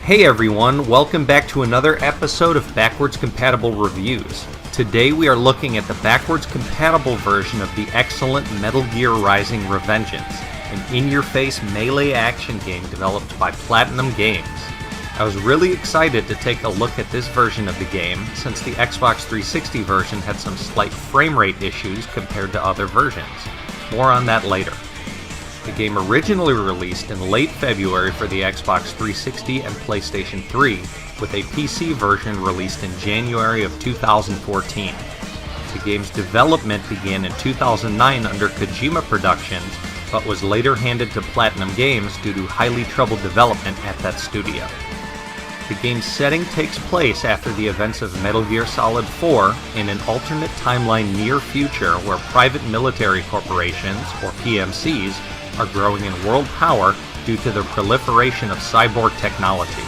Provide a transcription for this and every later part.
Hey everyone, welcome back to another episode of Backwards Compatible Reviews. Today we are looking at the backwards compatible version of the excellent Metal Gear Rising: Revengeance, an in-your-face melee action game developed by Platinum Games. I was really excited to take a look at this version of the game since the Xbox 360 version had some slight frame rate issues compared to other versions. More on that later. The game originally released in late February for the Xbox 360 and PlayStation 3, with a PC version released in January of 2014. The game's development began in 2009 under Kojima Productions, but was later handed to Platinum Games due to highly troubled development at that studio. The game's setting takes place after the events of Metal Gear Solid 4 in an alternate timeline near future where private military corporations, or PMCs, are growing in world power due to the proliferation of cyborg technology.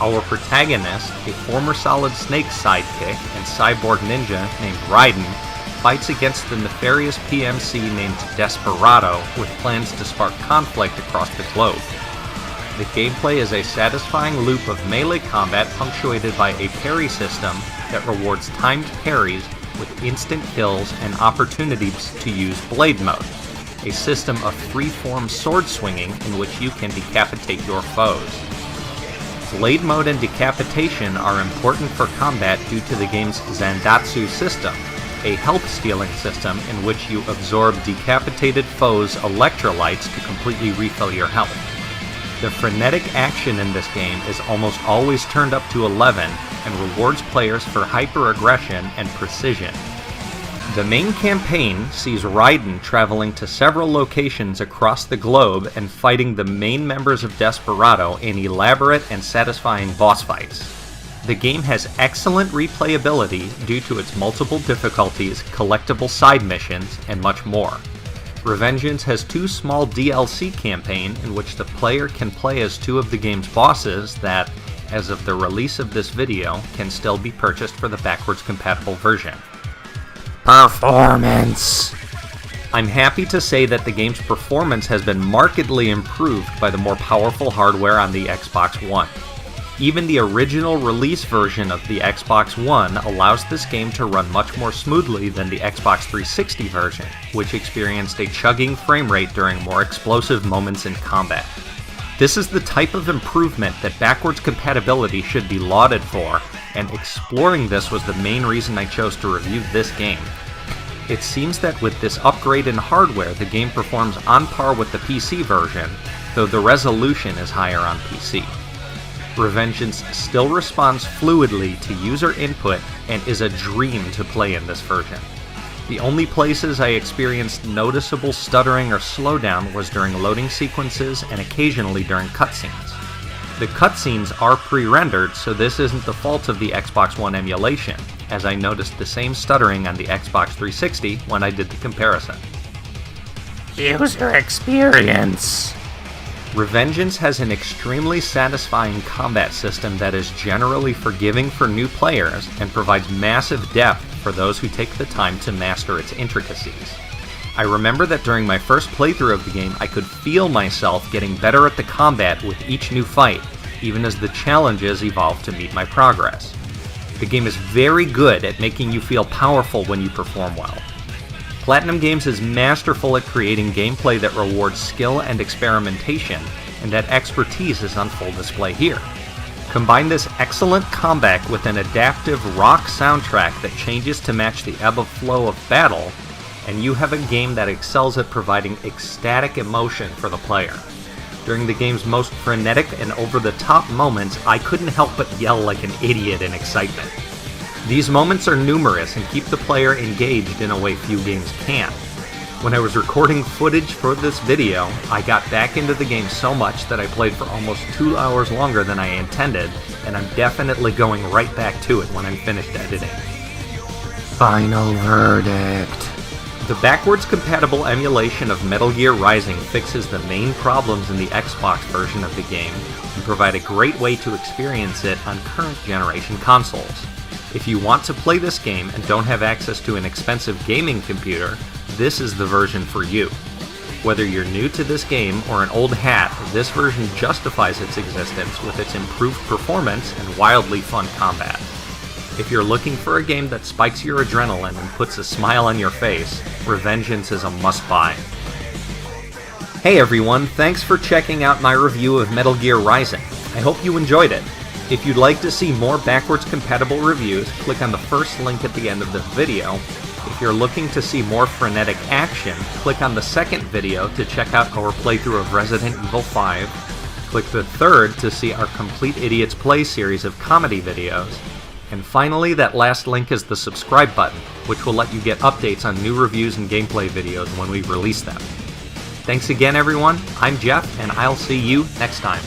Our protagonist, a former Solid Snake sidekick and cyborg ninja named Raiden, fights against the nefarious PMC named Desperado with plans to spark conflict across the globe. The gameplay is a satisfying loop of melee combat punctuated by a parry system that rewards timed parries with instant kills and opportunities to use Blade Mode, a system of free-form sword swinging in which you can decapitate your foes. Blade Mode and decapitation are important for combat due to the game's Zandatsu system, a health stealing system in which you absorb decapitated foes' electrolytes to completely refill your health. The frenetic action in this game is almost always turned up to 11 and rewards players for hyper-aggression and precision. The main campaign sees Raiden traveling to several locations across the globe and fighting the main members of Desperado in elaborate and satisfying boss fights. The game has excellent replayability due to its multiple difficulties, collectible side missions, and much more. Revengeance has two small DLC campaigns in which the player can play as two of the game's bosses that, as of the release of this video, can still be purchased for the backwards compatible version. Performance! I'm happy to say that the game's performance has been markedly improved by the more powerful hardware on the Xbox One. Even the original release version of the Xbox One allows this game to run much more smoothly than the Xbox 360 version, which experienced a chugging frame rate during more explosive moments in combat. This is the type of improvement that backwards compatibility should be lauded for, and exploring this was the main reason I chose to review this game. It seems that with this upgrade in hardware, the game performs on par with the PC version, though the resolution is higher on PC. Revengeance still responds fluidly to user input and is a dream to play in this version. The only places I experienced noticeable stuttering or slowdown was during loading sequences and occasionally during cutscenes. The cutscenes are pre-rendered, so this isn't the fault of the Xbox One emulation, as I noticed the same stuttering on the Xbox 360 when I did the comparison. User experience. Revengeance has an extremely satisfying combat system that is generally forgiving for new players and provides massive depth for those who take the time to master its intricacies. I remember that during my first playthrough of the game, I could feel myself getting better at the combat with each new fight, even as the challenges evolved to meet my progress. The game is very good at making you feel powerful when you perform well. Platinum Games is masterful at creating gameplay that rewards skill and experimentation, and that expertise is on full display here. Combine this excellent combat with an adaptive rock soundtrack that changes to match the ebb and flow of battle, and you have a game that excels at providing ecstatic emotion for the player. During the game's most frenetic and over-the-top moments, I couldn't help but yell like an idiot in excitement. These moments are numerous and keep the player engaged in a way few games can. When I was recording footage for this video, I got back into the game so much that I played for almost 2 hours longer than I intended, and I'm definitely going right back to it when I'm finished editing. Final verdict. The backwards compatible emulation of Metal Gear Rising fixes the main problems in the Xbox version of the game and provide a great way to experience it on current generation consoles. If you want to play this game and don't have access to an expensive gaming computer, this is the version for you. Whether you're new to this game or an old hat, this version justifies its existence with its improved performance and wildly fun combat. If you're looking for a game that spikes your adrenaline and puts a smile on your face, Revengeance is a must-buy. Hey everyone, thanks for checking out my review of Metal Gear Rising. I hope you enjoyed it. If you'd like to see more backwards compatible reviews, click on the first link at the end of this video. If you're looking to see more frenetic action, click on the second video to check out our playthrough of Resident Evil 5. Click the third to see our Complete Idiots Play series of comedy videos. And finally, that last link is the subscribe button, which will let you get updates on new reviews and gameplay videos when we release them. Thanks again everyone, I'm Jeff, and I'll see you next time.